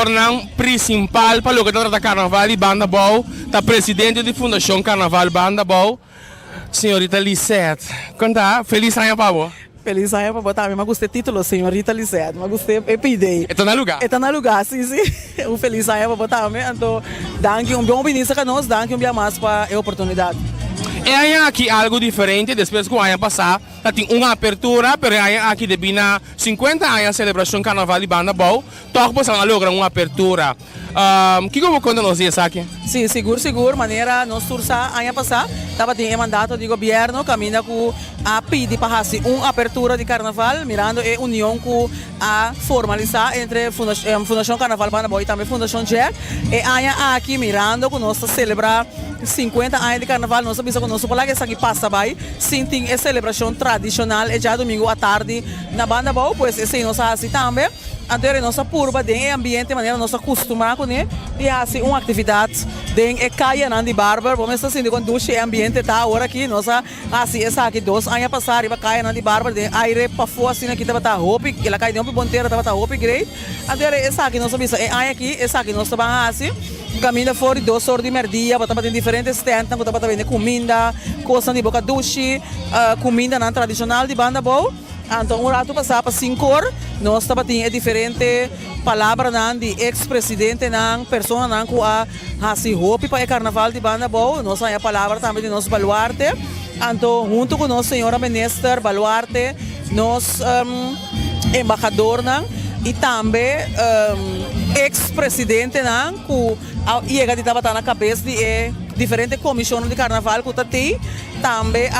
organizador principal para o que trata Carnaval de Banda Bou, da presidente da Fundação Carnaval Banda Bou, senhorita Lisette. Conta, feliz ano para você. Feliz ano para botar, mas gostei do título, senhorita Lisette, mas gostei de pedir. Está no lugar. Está no lugar, sim. Um feliz ano para botar, então, danke, bom início para nós, danke dia mais para a oportunidade. É aqui algo diferente, depois que o ano passado, tem uma apertura, mas aqui de bina 50 anos a celebração Carnaval de Banda Bou, toca para lograr uma apertura. O que você conta nos dias aqui? Sim, seguro, maneira nós tursa ano passado, estava em mandato do governo, caminha com a pedir para fazer uma apertura de Carnaval, mirando a união com a formalizar entre Fundação Carnaval Banda Bou e também Fundação Jack, e ano aqui mirando com nós celebrar 50 anos de Carnaval, nós sabemos que nós falamos que isso aqui passa bem, sim, tem a celebração tradicional, é já domingo à tarde na Banda Bou, pois esse nós assim também. Então, nossa curva de ambiente, de maneira nossa costuma com né, de fazer uma atividade de caia na de barber, vamos assim de quando o ambiente está agora aqui, nossa assim essa aqui 2 anos passar, iba caia na de barber, de aire para fora assim aqui estava tá hope, ela cai de um ponteira estava tá hope great. Então, essa aqui nossa bisa, é aqui, essa aqui nós estamos assim, caminha fora 2 horas de merdia, bota para diferentes stands, bota para vender comida, coisa de boca duche, comida na tradicional de Banda Bou. Então, um rato passar para 5 horas, nós estamos tendo diferentes palavras de ex-presidente, pessoa que a roupa para o Carnaval de Banda Bou, nós temos a palavra também de nosso baluarte. Então, junto com nossa senhora ministra baluarte, nosso embaixador e também ex-presidente que estava na cabeça de diferentes comissões de Carnaval que tem, também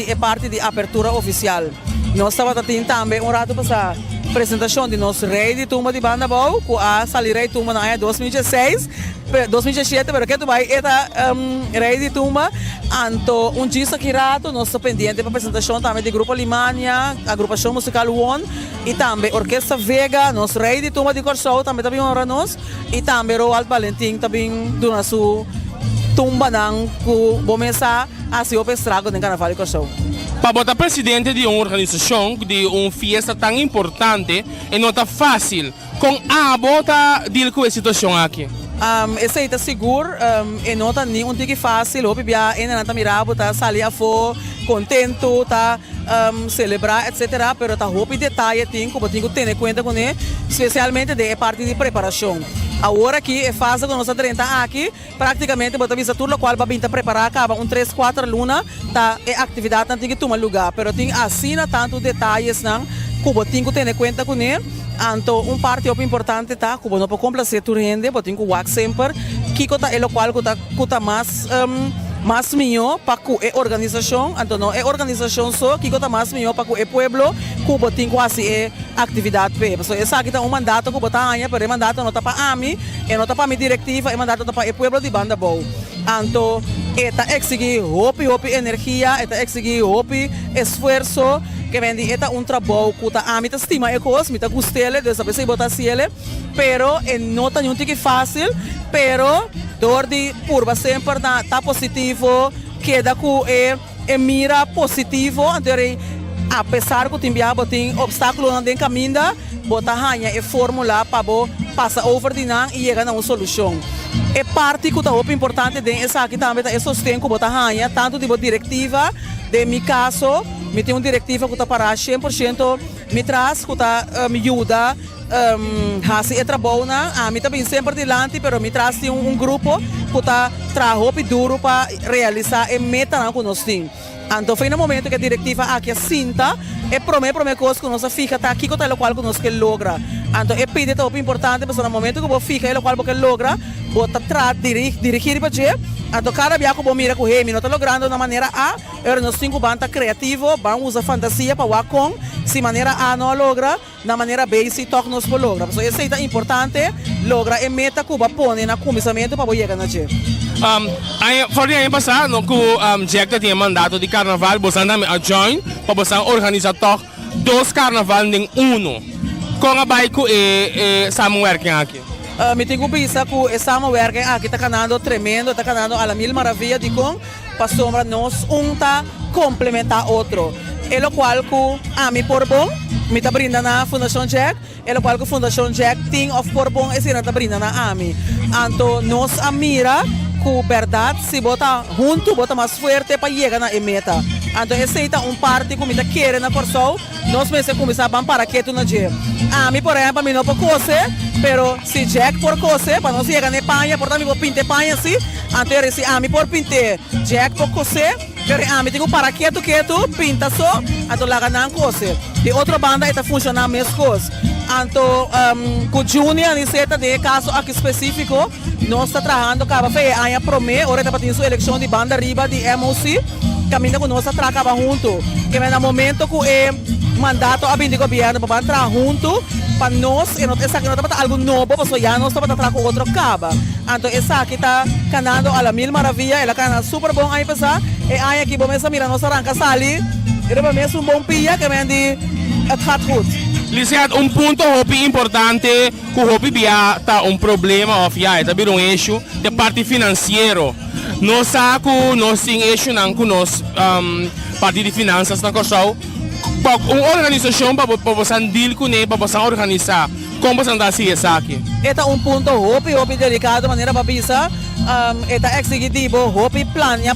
é parte da abertura oficial. Nós estamos tendo também um rato para a apresentação de nosso rei de turma de Banda Bou, que a salir rei de turma na 2016, 2017, mas que tu vai rei de turma. Então, dia aqui rato, nós estamos pendentes para a apresentação também do Grupo Alemânia, a agrupação musical One, e também Orquestra Vega, nosso rei de turma de Corsol, também honra nós, e também Roald Valentim, também do nosso tumba, que começar a se estrago no Carnaval de Corsol. Para botar presidente de uma organização, de uma festa tão importante, não está fácil. Com a bota deal com a situação aqui. Esse aí está seguro, e não está nenhum tique fácil. O bebê ainda não está mirado, está salir a fora, contento, está celebrar, etc. Mas está roupa e detalhe, tem que ter em conta com ele, especialmente de parte de preparação. Agora aqui é fase com nossa 30 aqui, praticamente bota visa tudo qual vai vir preparar acaba 3, 4 luna, tá é atividade não tem que tomar lugar, pero tem assina tanto detalhes não, que tem que ter em conta com ele. Então, parte importante tá, que não pode complacer tu rende, tem que work sempre, que é o qual que tá mais melhor para a organização, então não é organização só, que está mais melhor para o pueblo, que tem quase é atividade para so, essa aqui está mandato que está aí, mas o mandato não está para a mim, não está para a minha diretiva, o mandato está para o pueblo de Banda Bou. Então, está exigir hope energia, está exigir hope esforço, que vem é um trabalho que a mim estima é coisa, me gostele, dessa vez botar ele, pero não está nenhum que fácil, pero dor de curva sempre está positivo, queda com mira positivo, então apesar que tem obstáculo no caminho, botar ranha e fórmula para passar over de não e chegar a uma solução. É parte que é importante dessa aqui também é sustento que botar ranha tanto de diretiva, de meu caso, me tem uma diretiva que está para 100% me traz, que me ajuda fazer o trabalho, me também sempre delante, mas me traz um grupo que está trabalhando duro para realizar a meta que nós temos. Então, foi no momento que a diretiva aqui assinta, é primeira coisa que nós fica aqui, que é o qual nós queremos lograr. Então, é pedido é importante, mas no momento que você fica, é o qual você logra, você trata de dirigir para você. Então, cada dia que você mira com ele, não está logrando de maneira A, nós temos que estar criativo, vamos usar fantasia para o com, se maneira A não logra, na maneira B, se toca nós para lograr. Então, isso é importante, logra a meta que você põe no começamento para você chegar na gente. Fora ano passado, que Jack tinha mandato de carnaval, você também a join, para você organizar 2 carnaval em com a bike e Samuel aqui. Me tenho pensado que estamos working aqui está ganhando tremendo, está ganhando a mil maravilha de com para sombra nós tá complementar outro. e lo qual ku ami porbong mi ta brinda na Fundação Jack e lo qual ku Fundação Jack ting of porbong e sina ta brinda na ami anto nos amira ku verdade se bota junto bota mais forte para chegar na meta anto essa um parte ku mi ta querer na corso nós mesmo começar a para que tu na je ami por exemplo mi não por cose pero si Jack por cose para nós chegar na panha por também vou pinte panha assim anto esse ami por pinte Jack por cose pero ami tenho para que tu pinta só anto lá ganhar cose de outra banda está funcionando mesmo coisa anto com Junior ni seta de caso aqui específico nós está trabalhando cava fe aia prome ora está batendo sua eleição de banda riba de MOC caminha com nós está cava junto que no momento que é mandato a de governo para entrar junto para nós e não essa que não está algo novo para já nós está para com outro cava anto essa aqui está canando a la mil maravilha ela cana super bom aí passar e aí aqui vamos mira nós arranca sali e depois mesmo um bom pia que vem de gaat goed. Lisiad, un punto hopi importante que hopi bia tá um problema of ya, tá um issue de parte financeiro. Nós saco nós tem issue não com nós parte de finanças na corção. Uma organização para você deal com ele, para você organizar. Como você anda assim essa aqui? Eta um ponto hopi delicado maneira para pensar. Eta executivo hopi plania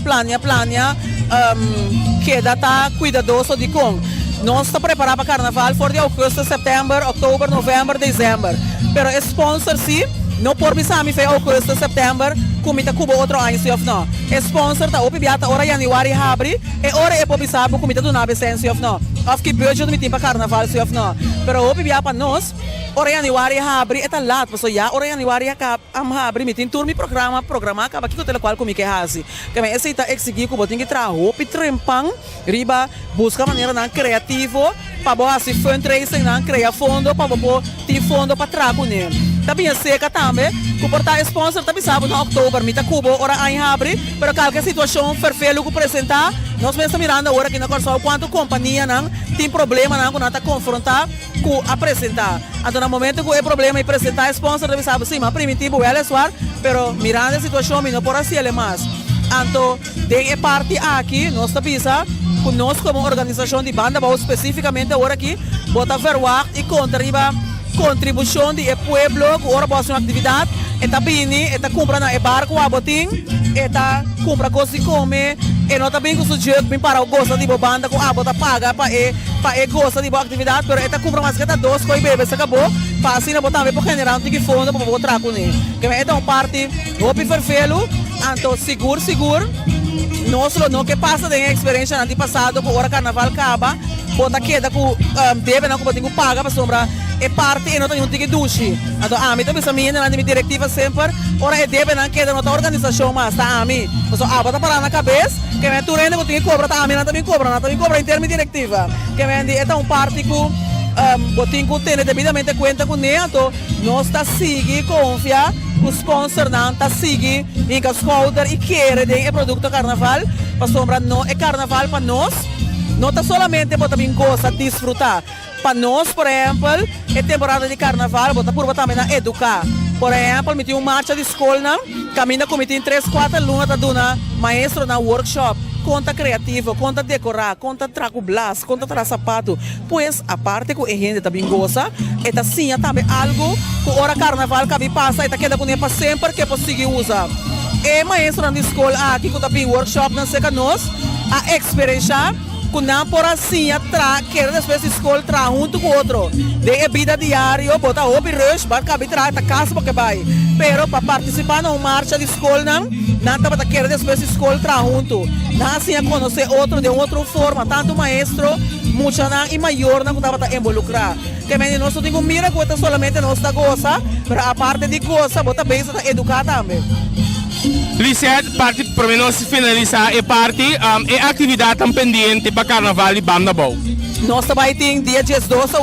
que tá cuidadoso de com. Nós estamos preparados para carnaval for de agosto, setembro, outubro, novembro, dezembro. Pero sponsor sim, não por pensar me fez agosto, setembro, como está cubo outro ano se of não. Sponsor tá opi biata ora januário abre e ora é por pensar como está do nave se of não. Of que budget me tem para carnaval se of não. Pero opi biata nós ora januário abre eta lat, so já ora januário abre me tem turmi programa acaba aqui com o qual como que hazi. Que me esse tá exigir como tem que trabalhar opi trempang riba busca maneira não criativo para boa assim fundraising não criar fundo para boa ter fundo para trago né. Também seca também que portar sponsor também sabe no outubro me tá cubo ora aí abre, pero qualquer situação perfeito que apresentar nós mesmo mirando agora aqui na Corsol quanto companhia não tem problema não quando tá confrontar com apresentar. Então no momento que o problema é apresentar sponsor também sabe sim, mas primitivo é suar, pero mirando a situação me não por assim ele mais. Então de parte aqui nós tá pensar nós como organização de banda vamos especificamente agora aqui botar verwag e contribuição de pueblo que ora boa uma atividade eta bini eta compra na barco a botim eta compra coisa de comer e não também com o jeito bem para o gosto de banda com a bota paga para gosta de boa atividade pero eta compra mais que eta dois coi bebe se acabou para assim botar para generar um tique fundo para botar com ele que é então parte hopi verfelo então seguro nós não que passa de experiência no passado que hora carnaval acaba bota queda com deve não que paga para sombra é parte e não tem um tique duche então a mim também essa minha na minha diretiva sempre ora é deve não queda não organização mas tá a mim então bota para na cabeça que é tu rende que tem que cobrar tá a mim não também cobra em termos diretiva que é então parte que botin que ter devidamente conta com ele então nós está seguir confia o sponsor não está seguir em que holder e quer de produto carnaval para sombra não é carnaval para nós não está solamente para também gosta de desfrutar para nós por exemplo é temporada de carnaval bota por também na educar por exemplo me tem uma marcha de escola caminha como tem 3-4 lunas da dona maestro na workshop conta criativo, conta decorar, conta trago blas, conta trazer sapato. Pois a parte que a gente também gosta, é assim também algo que hora carnaval que passa e queda com ele para sempre que possível usar. E maestro na escola aqui que também workshop não sei que nós a experiência que não por assim quer depois escola tra junto com outro. De vida diária, bota hobby rush, vai caber tra ta casa porque vai. Pero para participar na marcha de escola não tá para querer depois escola tra junto. Não assim a conhecer outro de outra forma, tanto maestro, muito não e maior não tá para involucrar. Que bem nós temos mira que solamente nós tá gosta, pero a parte de gosta bota bem para educar também. Lisette, parte para nós finalizar a parte é atividade tão pendente para carnaval e banda boa. Nós também tem dia 12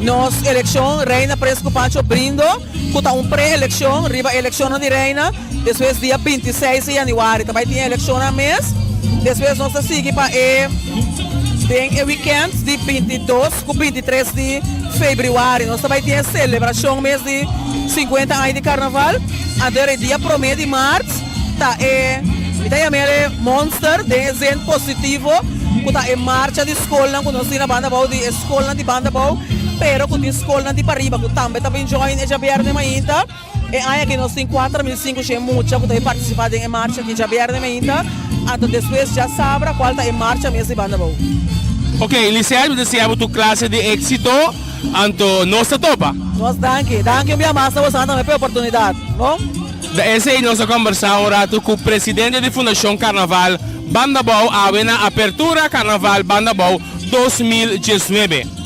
nós eleição reina Presco Pancho Brindo, que pré-eleição, riba eleição de reina, depois dia 26 de janeiro também tem eleição a mês, depois nós seguimos para o weekend de 22 com 23 de fevereiro, nós também tem celebração mês de 50 anos de carnaval, até dia 1 de março, tá Monster, de exemplo positivo, kuta e marcha di escola quando si na banda bau di escola di banda bau pero kuti escola di pariba ku tambe ta ben join e jabierne mainta e aí que nós tem 4.500 é muita que participar em marcha que jabierne mainta então depois já sabra qual tá em marcha mesmo banda bau. Ok, Liceu, deseamos tu classe de éxito anto nossa topa. Nós danke minha massa você anda me oportunidade, bom? Essa é a nossa conversa agora com o presidente da Fundação Carnaval Banda Bau, a apertura Carnaval Banda Bau 2019.